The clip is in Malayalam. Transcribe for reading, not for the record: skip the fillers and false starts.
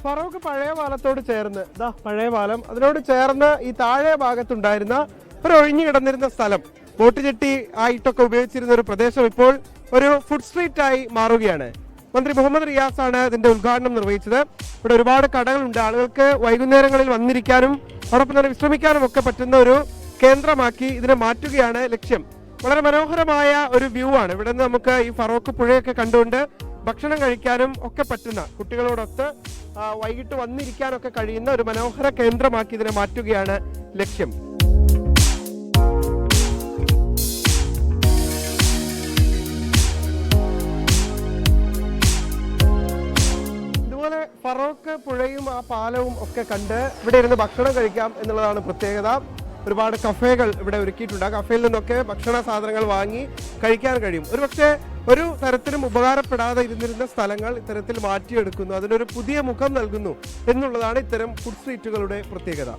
ഫറോക്ക് പഴയ പാലത്തോട് ചേർന്ന് പഴയ പാലം അതിനോട് ചേർന്ന് ഈ താഴെ ഭാഗത്തുണ്ടായിരുന്ന ഒരു ഒഴിഞ്ഞു കിടന്നിരുന്ന സ്ഥലം ബോട്ട് ജെട്ടി ആയിട്ടൊക്കെ ഉപയോഗിച്ചിരുന്ന ഒരു പ്രദേശം ഇപ്പോൾ ഒരു ഫുഡ് സ്ട്രീറ്റ് ആയി മാറുകയാണ്. മന്ത്രി മുഹമ്മദ് റിയാസ് ആണ് ഇതിന്റെ ഉദ്ഘാടനം നിർവഹിച്ചത്. ഇവിടെ ഒരുപാട് കടകളുണ്ട്. ആളുകൾക്ക് വൈകുന്നേരങ്ങളിൽ വന്നിരിക്കാനും അതോടൊപ്പം തന്നെ വിശ്രമിക്കാനും ഒക്കെ പറ്റുന്ന ഒരു കേന്ദ്രമാക്കി ഇതിനെ മാറ്റുകയാണ് ലക്ഷ്യം. വളരെ മനോഹരമായ ഒരു വ്യൂ ആണ്. ഇവിടെ നിന്ന് നമുക്ക് ഈ ഫറോക്ക് പുഴയൊക്കെ കണ്ടുകൊണ്ട് ഭക്ഷണം കഴിക്കാനും ഒക്കെ പറ്റുന്ന, കുട്ടികളോടൊത്ത് വൈകിട്ട് വന്നിരിക്കാനൊക്കെ കഴിയുന്ന ഒരു മനോഹര കേന്ദ്രമാക്കി ഇതിനെ മാറ്റുകയാണ് ലക്ഷ്യം. ഇതുപോലെ ഫറോക്ക് പുഴയും ആ പാലവും ഒക്കെ കണ്ട് ഇവിടെ ഇരുന്ന് ഭക്ഷണം കഴിക്കാം എന്നുള്ളതാണ് പ്രത്യേകത. ഒരുപാട് കഫേകൾ ഇവിടെ ഒരുക്കിയിട്ടുണ്ട്. ആ കഫേയിൽ നിന്നൊക്കെ ഭക്ഷണ സാധനങ്ങൾ വാങ്ങി കഴിക്കാൻ കഴിയും. ഒരുപക്ഷെ ഒരു തരത്തിലും ഉപകാരപ്പെടാതെ ഇരുന്നിരുന്ന സ്ഥലങ്ങൾ ഇത്തരത്തിൽ മാറ്റിയെടുക്കുന്നു, അതിനൊരു പുതിയ മുഖം നൽകുന്നു എന്നുള്ളതാണ് ഇത്തരം ഫുഡ് സ്ട്രീറ്റുകളുടെ പ്രത്യേകത.